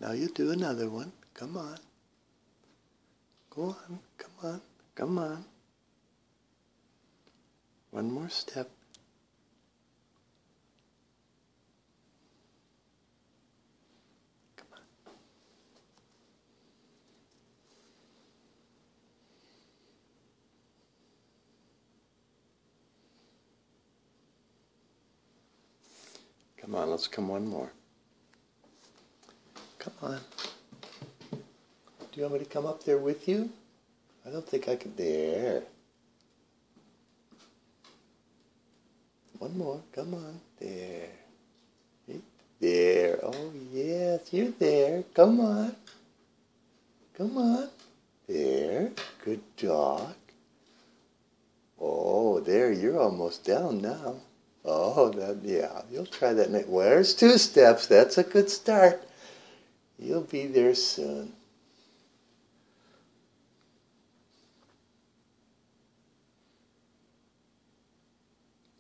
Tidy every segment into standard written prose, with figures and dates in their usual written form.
Now you do another one. Come on. Go on. Come on. Come on. One more step. Come on. Come on, let's come one more. Come on. Do you want me to come up there with you? I don't think I can. There. One more. Come on. There. There. Oh, yes. You're there. Come on. Come on. There. Good dog. Oh, there. You're almost down now. Oh, yeah. You'll try that next. Where's 2 steps? That's a good start. You'll be there soon.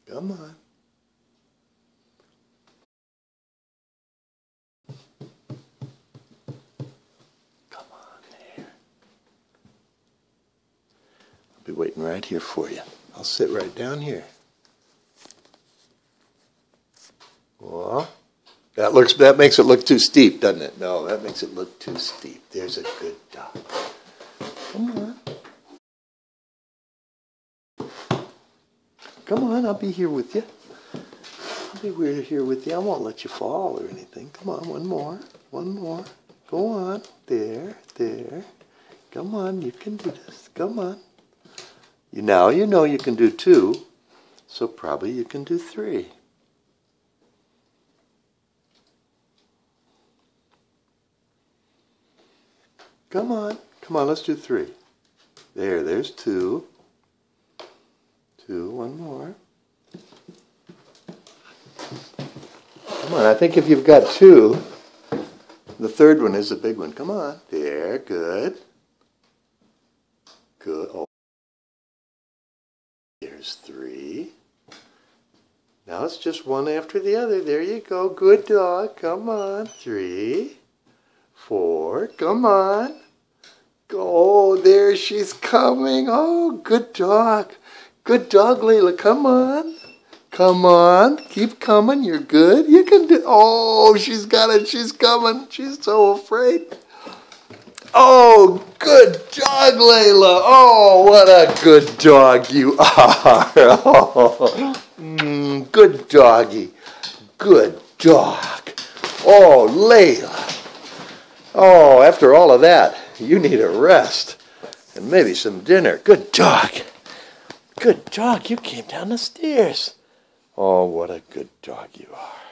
Come on. Come on there. I'll be waiting right here for you. I'll sit right down here. Well, that makes it look too steep, doesn't it? No, that makes it look too steep. There's a good dog. Come on. Come on, I'll be here with you. I'll be here with you. I won't let you fall or anything. Come on, one more. One more. Go on. There, there. Come on, you can do this. Come on. Now you know you can do 2, so probably you can do 3. Come on. Come on, let's do 3. There's 2. 2, one more. Come on, I think if you've got 2, the 3rd one is a big one. Come on. There, good. Good. Oh. There's 3. Now it's just one after the other. There you go. Good dog. Come on. 3, 4. Come on. Oh, there she's coming. Oh, good dog. Good dog, Layla. Come on. Come on. Keep coming. You're good. You can do. Oh, she's got it. She's coming. She's so afraid. Oh, good dog, Layla. Oh, what a good dog you are. Oh, good doggy. Good dog. Oh, Layla. Oh, after all of that, you need a rest and maybe some dinner. Good dog. Good dog, you came down the stairs. Oh, what a good dog you are.